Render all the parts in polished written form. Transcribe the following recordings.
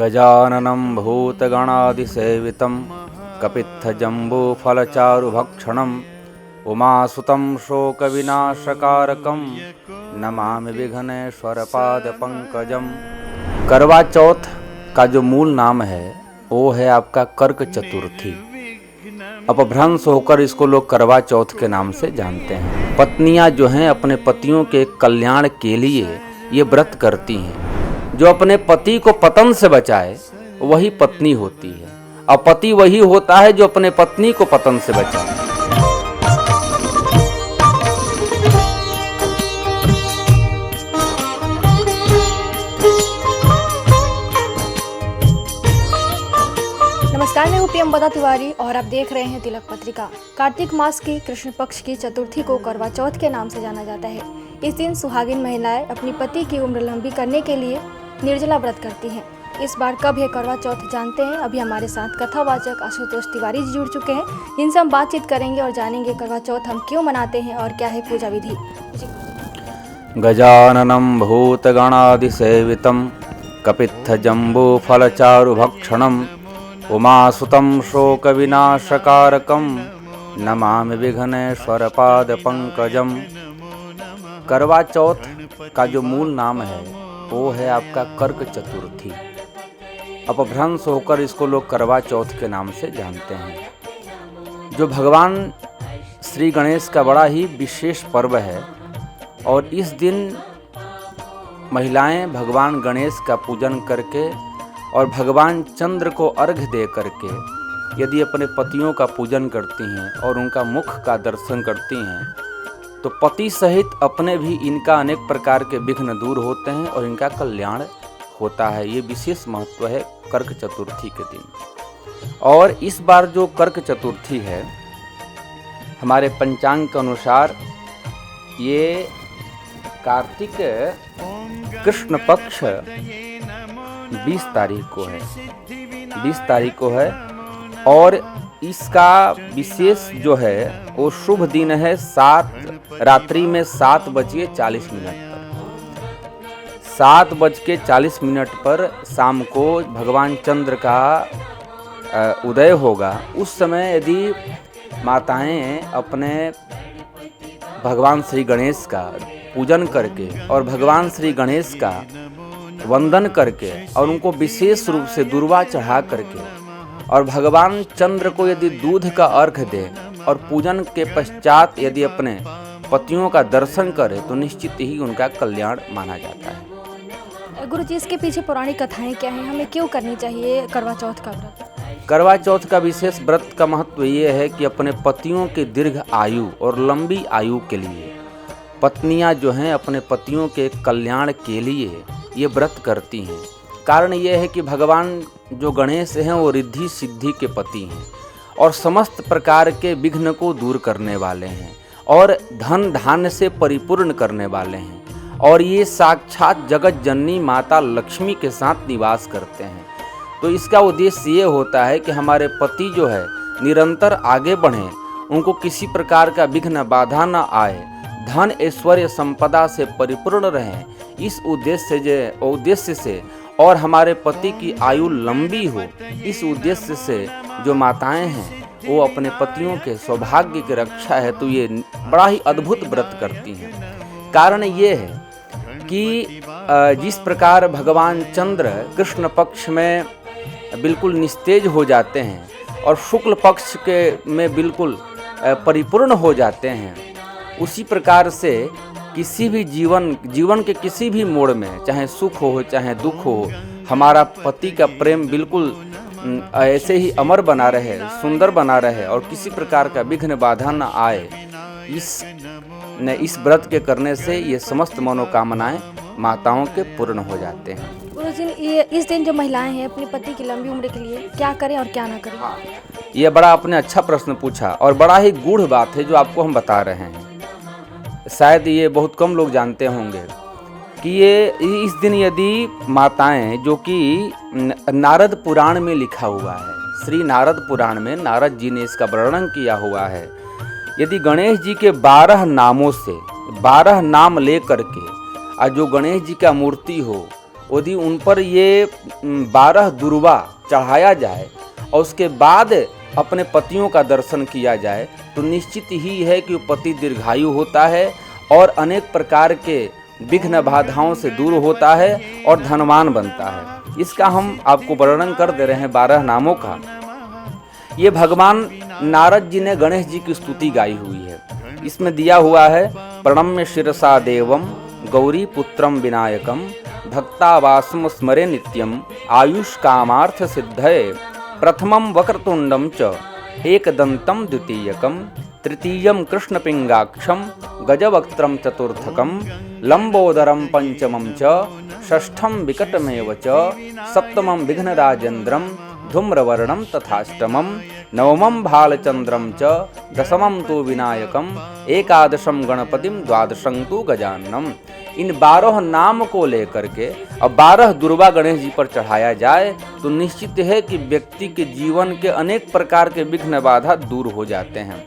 गजाननं भूतगणादिसेवितं कपित्थजम्बूफलचारुभक्षणम् उमासुतं शोकविनाशकारकं नमामि विघ्नेश्वरपादपङ्कजम्। करवा चौथ का जो मूल नाम है वो है आपका कर्क चतुर्थी। अपभ्रंश होकर इसको लोग करवा चौथ के नाम से जानते हैं। पत्नियां जो हैं अपने पतियों के कल्याण के लिए ये व्रत करती हैं। जो अपने पति को पतन से बचाए वही पत्नी होती है, और पति वही होता है जो अपने पत्नी को पतन से बचाए। नमस्कार, मैं हूँ पीएम बदा तिवारी और आप देख रहे हैं तिलक पत्रिका। कार्तिक मास की कृष्ण पक्ष की चतुर्थी को करवा चौथ के नाम से जाना जाता है। इस दिन सुहागिन महिलाएं अपनी पति की उम्र लंबी करने के लिए निर्जला व्रत करती हैं। इस बार कब है करवा चौथ जानते हैं। अभी हमारे साथ कथावाचक आशुतोष तिवारी जी जुड़ चुके हैं, जिनसे हम बातचीत करेंगे और जानेंगे करवा चौथ हम क्यों मनाते हैं और क्या है पूजा विधि। गजाननं भूतगणादिसेवितं कपित्थजम्बूफलचारुभक्षणम् उमासुतं शोकविनाशकारकं नमामि विघ्नेश्वरपादपङ्कजम्। करवा चौथ का जो मूल नाम है वो है आपका कर्क चतुर्थी। अपभ्रंश होकर इसको लोग करवा चौथ के नाम से जानते हैं। जो भगवान श्री गणेश का बड़ा ही विशेष पर्व है, और इस दिन महिलाएं भगवान गणेश का पूजन करके और भगवान चंद्र को अर्घ्य दे करके यदि अपने पतियों का पूजन करती हैं और उनका मुख का दर्शन करती हैं तो पति सहित अपने भी इनका अनेक प्रकार के विघ्न दूर होते हैं और इनका कल्याण होता है। ये विशेष महत्व है कर्क चतुर्थी के दिन। और इस बार जो कर्क चतुर्थी है हमारे पंचांग के अनुसार ये कार्तिक कृष्ण पक्ष 20 तारीख को है, 20 तारीख को है। और इसका विशेष जो है वो शुभ दिन है रात्रि में 7:40 पर 7:40 पर शाम को भगवान चंद्र का उदय होगा। उस समय यदि माताएं अपने भगवान श्री गणेश का पूजन करके और भगवान श्री गणेश का वंदन करके और उनको विशेष रूप से दूर्वा चढ़ा करके और भगवान चंद्र को यदि दूध का अर्घ दे और पूजन के पश्चात यदि अपने पतियों का दर्शन करे तो निश्चित ही उनका कल्याण माना जाता है। गुरु जी, इसके पीछे पौराणिक कथाएं क्या हैं? हमें क्यों करनी चाहिए करवा चौथ का व्रत? करवा चौथ का विशेष व्रत का महत्व ये है कि अपने पतियों की दीर्घ आयु और लंबी आयु के लिए पत्नियां जो हैं अपने पतियों के कल्याण के लिए ये व्रत करती हैं। कारण ये है कि भगवान जो गणेश हैं वो रिद्धि सिद्धि के पति हैं और समस्त प्रकार के विघ्न को दूर करने वाले हैं और धन धान्य से परिपूर्ण करने वाले हैं। और ये साक्षात जगत जननी माता लक्ष्मी के साथ निवास करते हैं। तो इसका उद्देश्य ये होता है कि हमारे पति जो है निरंतर आगे बढ़ें, उनको किसी प्रकार का विघ्न बाधा न आए, धन ऐश्वर्य संपदा से परिपूर्ण रहें। इस उद्देश्य से और हमारे पति की आयु लंबी हो, इस उद्देश्य से जो माताएं हैं वो अपने पतियों के सौभाग्य की रक्षा है तो ये बड़ा ही अद्भुत व्रत करती हैं। कारण ये है कि जिस प्रकार भगवान चंद्र कृष्ण पक्ष में बिल्कुल निस्तेज हो जाते हैं और शुक्ल पक्ष के में बिल्कुल परिपूर्ण हो जाते हैं, उसी प्रकार से किसी भी जीवन के किसी भी मोड़ में चाहे सुख हो चाहे दुख हो, हमारा पति का प्रेम बिल्कुल ऐसे ही अमर बना रहे, सुंदर बना रहे और किसी प्रकार का विघ्न बाधा न आए। इस व्रत के करने से ये समस्त मनोकामनाएं माताओं के पूर्ण हो जाते हैं। इस दिन जो महिलाएं हैं अपने पति की लंबी उम्र के लिए क्या करें और क्या ना करें? ये बड़ा आपने अच्छा प्रश्न पूछा और बड़ा ही गूढ़ बात है जो आपको हम बता रहे हैं। शायद ये बहुत कम लोग जानते होंगे कि ये इस दिन यदि माताएं, जो कि नारद पुराण में लिखा हुआ है, श्री नारद पुराण में नारद जी ने इसका वर्णन किया हुआ है, यदि गणेश जी के 12 नामों से 12 नाम ले करके और जो गणेश जी का मूर्ति हो यदि उन पर ये 12 दुर्वा चढ़ाया जाए और उसके बाद अपने पतियों का दर्शन किया जाए तो निश्चित ही है कि पति दीर्घायु होता है और अनेक प्रकार के विघ्न बाधाओं से दूर होता है और धनवान बनता है। इसका हम आपको वर्णन कर दे रहे हैं 12 नामों का। ये भगवान नारद जी ने गणेश जी की स्तुति गाई हुई है। इसमें दिया हुआ है, प्रणम्य शिरसा देवम गौरी पुत्रम विनायकम भक्तावासम स्मरे नित्यम आयुष कामार्थ सिद्धये प्रथमं वक्रतुंडम च एकदंतम द्वितीयकम तृतीयं कृष्णपिंगाक्षम गजवक्त्रम चतुर्थकम लंबोदरम पंचमं च षष्ठं विकटमेव च सप्तमं विघ्नराजेन्द्रम धूम्रवर्णम तथाष्टमं नवमं भालचंद्रम च दशमं तो विनायकम एकादशम गणपतिम द्वादशं तो गजाननम। इन 12 नाम को लेकर के अब 12 दुर्वा गणेश जी पर चढ़ाया जाए तो निश्चित है कि व्यक्ति के जीवन के अनेक प्रकार के विघ्न बाधा दूर हो जाते हैं।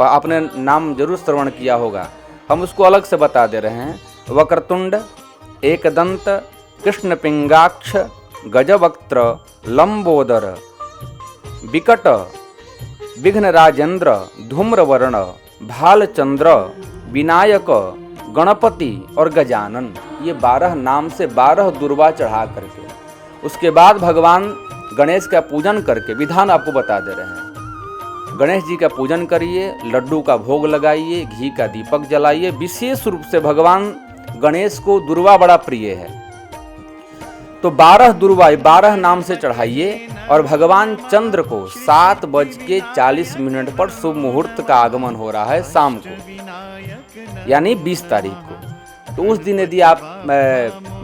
आपने नाम जरूर श्रवण किया होगा, हम उसको अलग से बता दे रहे हैं। वक्रतुंड, एकदंत, कृष्णपिंगाक्ष, गजवक्त्र, लंबोदर, विकट, विघ्नराजेंद्र, धूम्रवर्ण, भालचंद्र, विनायक, गणपति और गजानन, ये 12 नाम से 12 दुर्वा चढ़ा करके उसके बाद भगवान गणेश का पूजन करके विधान आपको बता दे रहे हैं। गणेश जी का पूजन करिए, लड्डू का भोग लगाइए, घी का दीपक जलाइए। विशेष रूप से भगवान गणेश को दुर्वा बड़ा प्रिय है तो 12 दुर्वा 12 नाम से चढ़ाइए। और भगवान चंद्र को 7:40 पर शुभ मुहूर्त का आगमन हो रहा है शाम को, यानी 20 तारीख को। तो उस दिन यदि आप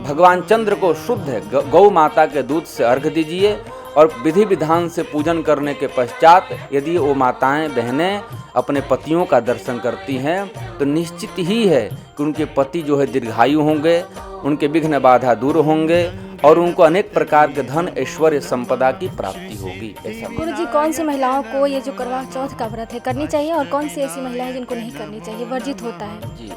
भगवान चंद्र को शुद्ध गौ माता के दूध से अर्घ दीजिए और विधि विधान से पूजन करने के पश्चात यदि वो माताएं बहनें अपने पतियों का दर्शन करती हैं तो निश्चित ही है कि उनके पति जो है दीर्घायु होंगे, उनके विघ्न बाधा दूर होंगे और उनको अनेक प्रकार के धन ऐश्वर्य संपदा की प्राप्ति होगी। ऐसा गुरु जी, कौन सी महिलाओं को ये जो करवा चौथ का व्रत है करनी चाहिए और कौन सी ऐसी महिलाएं जिनको नहीं करनी चाहिए, वर्जित होता है? जी,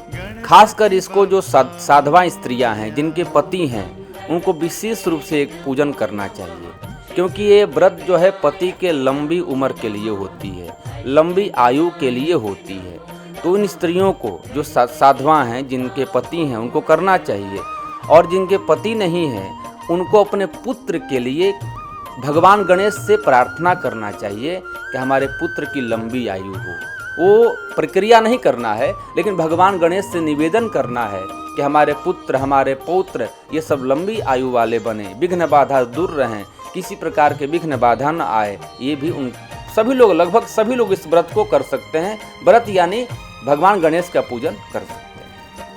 खासकर इसको जो साधवा स्त्रियां हैं जिनके पति हैं उनको विशेष रूप से एक पूजन करना चाहिए, क्योंकि ये व्रत जो है पति के लंबी उम्र के लिए होती है, लंबी आयु के लिए होती है। तो इन स्त्रियों को जो साधवा हैं जिनके पति हैं उनको करना चाहिए और जिनके पति नहीं हैं उनको अपने पुत्र के लिए भगवान गणेश से प्रार्थना करना चाहिए कि हमारे पुत्र की लंबी आयु हो। वो प्रक्रिया नहीं करना है लेकिन भगवान गणेश से निवेदन करना है कि हमारे पुत्र हमारे पौत्र ये सब लंबी आयु वाले बने, विघ्न बाधा दूर रहें, किसी प्रकार के विघ्न बाधा न आए। ये भी उन सभी लोग, लगभग सभी लोग इस व्रत को कर सकते हैं। व्रत यानी भगवान गणेश का पूजन कर सकते हैं।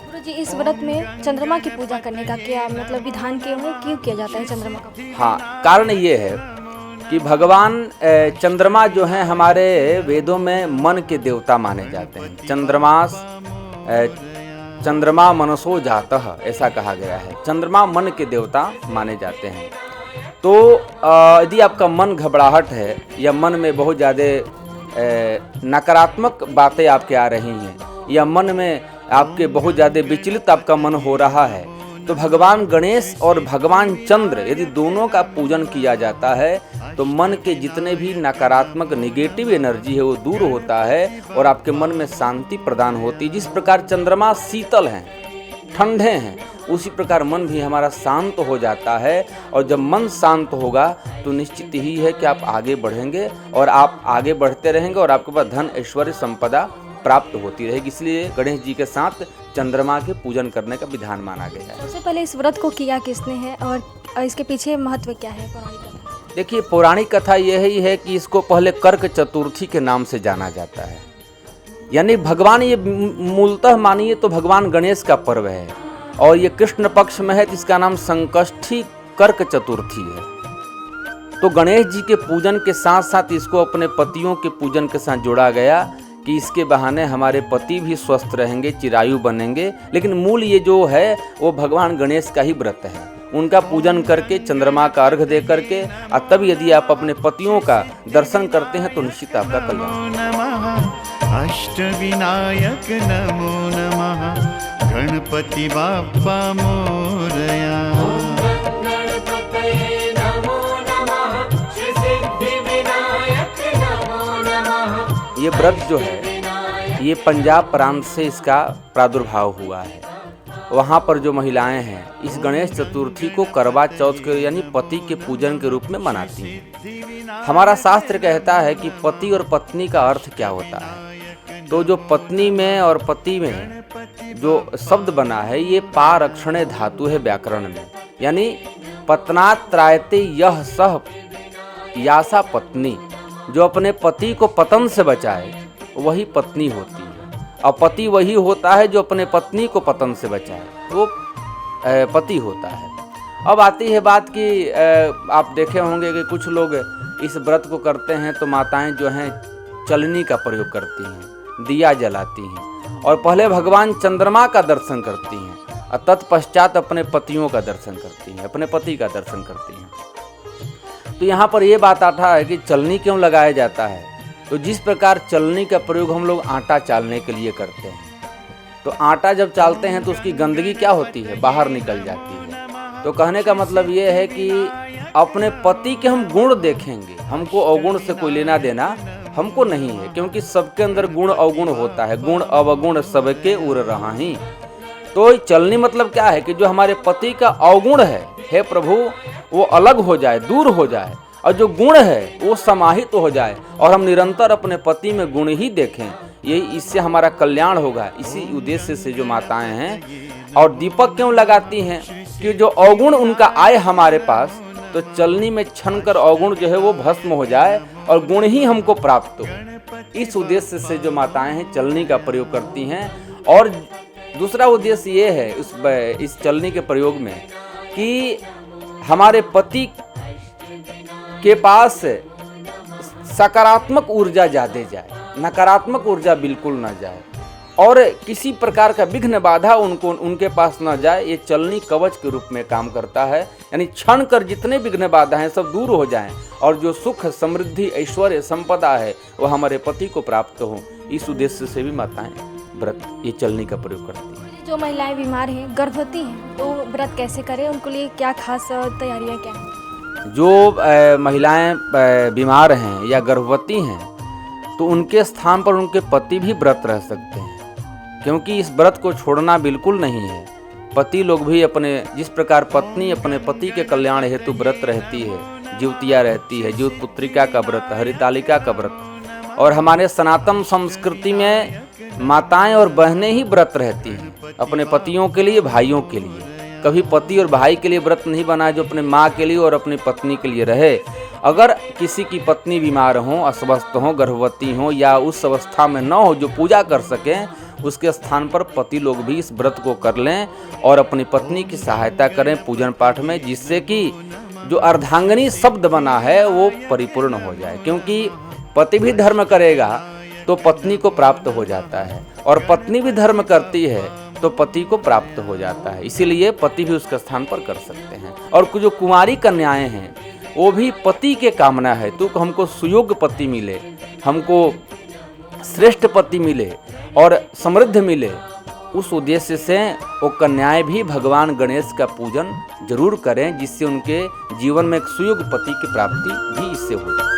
गुरु जी, इस व्रत में चंद्रमा की पूजा करने का क्या मतलब विधान क्यों किया जाता है चंद्रमा का? हाँ, कारण ये है कि भगवान चंद्रमा जो हैं हमारे वेदों में मन के देवता माने जाते हैं। चंद्रमा मनसो जातः ऐसा कहा गया है। चंद्रमा मन के देवता माने जाते हैं। तो यदि आपका मन घबराहट है या मन में बहुत ज़्यादा नकारात्मक बातें आपके आ रही हैं या मन में आपके बहुत ज़्यादा विचलित आपका मन हो रहा है तो भगवान गणेश और भगवान चंद्र यदि दोनों का पूजन किया जाता है तो मन के जितने भी नकारात्मक नेगेटिव एनर्जी है वो दूर होता है और आपके मन में शांति प्रदान होती है। जिस प्रकार चंद्रमा शीतल हैं, ठंडे हैं, उसी प्रकार मन भी हमारा शांत हो जाता है। और जब मन शांत होगा तो निश्चित ही है कि आप आगे बढ़ेंगे और आप आगे बढ़ते रहेंगे और आपके पास धन ऐश्वर्य संपदा प्राप्त होती रहेगी। इसलिए गणेश जी के साथ चंद्रमा के पूजन करने का विधान माना गया है। सबसे पहले इस व्रत को किया किसने है और इसके पीछे महत्व क्या है? पौराणिक कथा। देखिए, पौराणिक कथा यही है कि इसको पहले कर्क चतुर्थी के नाम से जाना जाता है। यानी भगवान, ये मूलतः मानिए तो भगवान गणेश का पर्व है और ये कृष्ण पक्ष में है तो इसका नाम संकष्टी कर्क चतुर्थी है। तो गणेश जी के पूजन के साथ साथ इसको अपने पतियों के पूजन के साथ जोड़ा गया कि इसके बहाने हमारे पति भी स्वस्थ रहेंगे, चिरायु बनेंगे। लेकिन मूल ये जो है वो भगवान गणेश का ही व्रत है। उनका पूजन करके, चंद्रमा का अर्घ दे करके और तब यदि आप अपने पतियों का दर्शन करते हैं तो निश्चित आपका कल्याण। अष्टविनायक नमो नमः, गणपति बाप्पा मोरया। ये व्रत जो है ये पंजाब प्रांत से इसका प्रादुर्भाव हुआ है। वहाँ पर जो महिलाएं हैं इस गणेश चतुर्थी को करवा चौथ के यानी पति के पूजन के रूप में मनाती हैं। हमारा शास्त्र कहता है कि पति और पत्नी का अर्थ क्या होता है। तो जो पत्नी में और पति में जो शब्द बना है ये पारक्षणे धातु है व्याकरण में, यानी पत्नात् त्रायते यह सह यासा पत्नी, जो अपने पति को पतन से बचाए वही पत्नी होती है। और पति वही होता है जो अपने पत्नी को पतन से बचाए, वो पति होता है। अब आती है बात कि आप देखे होंगे कि कुछ लोग इस व्रत को करते हैं तो माताएं जो हैं चलनी का प्रयोग करती हैं, दिया जलाती हैं और पहले भगवान चंद्रमा का दर्शन करती हैं और तत्पश्चात अपने पतियों का दर्शन करती हैं, अपने पति का दर्शन करती हैं। तो यहाँ पर ये बात आता है कि चलनी क्यों लगाया जाता है। तो जिस प्रकार चलनी का प्रयोग हम लोग आटा चालने के लिए करते हैं, तो आटा जब चालते हैं तो उसकी गंदगी क्या होती है, बाहर निकल जाती है। तो कहने का मतलब ये है कि अपने पति के हम गुण देखेंगे, हमको अवगुण से कोई लेना देना हमको नहीं है, क्योंकि सबके अंदर गुण अवगुण होता है, गुण अवगुण सबके उर रहा ही। तो चलनी मतलब क्या है कि जो हमारे पति का अवगुण है, हे प्रभु वो अलग हो जाए, दूर हो जाए, और जो गुण है वो समाहित हो जाए और हम निरंतर अपने पति में गुण ही देखें। यही इससे हमारा कल्याण होगा। इसी उद्देश्य से जो माताएं हैं और दीपक क्यों लगाती हैं कि जो अवगुण उनका आए हमारे पास, तो चलनी में छन कर अवगुण जो है वो भस्म हो जाए और गुण ही हमको प्राप्त हो। इस उद्देश्य से जो माताएं हैं चलनी का प्रयोग करती हैं। और दूसरा उद्देश्य ये है इस चलनी के प्रयोग में कि हमारे पति के पास सकारात्मक ऊर्जा ज़्यादा जाए, नकारात्मक ऊर्जा बिल्कुल ना जाए, और किसी प्रकार का विघ्न बाधा उनके पास ना जाए। ये चलनी कवच के रूप में काम करता है, यानी क्षण कर जितने विघ्न बाधा हैं सब दूर हो जाएं और जो सुख समृद्धि ऐश्वर्य संपदा है वो हमारे पति को प्राप्त हो। इस उद्देश्य से भी माताएं व्रत ये चलनी का प्रयोग करती हैं। जो महिलाएं बीमार हैं, गर्भवती हैं, तो व्रत कैसे करें, उनको लिए क्या खास तैयारियां क्या हैं? जो महिलाएं बीमार हैं या गर्भवती हैं तो उनके स्थान पर उनके पति भी व्रत रह सकते हैं, क्योंकि इस व्रत को छोड़ना बिल्कुल नहीं है। पति लोग भी अपने जिस प्रकार पत्नी अपने पति के कल्याण हेतु व्रत रहती है, जीवतिया रहती है, जीवपुत्रिका का व्रत, हरितालिका का व्रत, और हमारे सनातन संस्कृति में माताएं और बहनें ही व्रत रहती हैं अपने पतियों के लिए, भाइयों के लिए। कभी पति और भाई के लिए व्रत नहीं बना जो अपने माँ के लिए और अपनी पत्नी के लिए रहे। अगर किसी की पत्नी बीमार हो, अस्वस्थ हो, गर्भवती हो या उस अवस्था में न हो जो पूजा कर सकें, उसके स्थान पर पति लोग भी इस व्रत को कर लें और अपनी पत्नी की सहायता करें पूजन पाठ में, जिससे कि जो अर्धांगिनी शब्द बना है वो परिपूर्ण हो जाए। क्योंकि पति भी धर्म करेगा तो पत्नी को प्राप्त हो जाता है, और पत्नी भी धर्म करती है तो पति को प्राप्त हो जाता है। इसीलिए पति भी उसके स्थान पर कर सकते हैं। और जो कुंवारी कन्याएं हैं वो भी पति के कामना है तो हमको सुयोग्य पति मिले, हमको श्रेष्ठ पति मिले और समृद्ध मिले। उस उद्देश्य से वो कन्याएं भी भगवान गणेश का पूजन जरूर करें, जिससे उनके जीवन में एक सुयोग्य पति की प्राप्ति भी इससे हो जाए।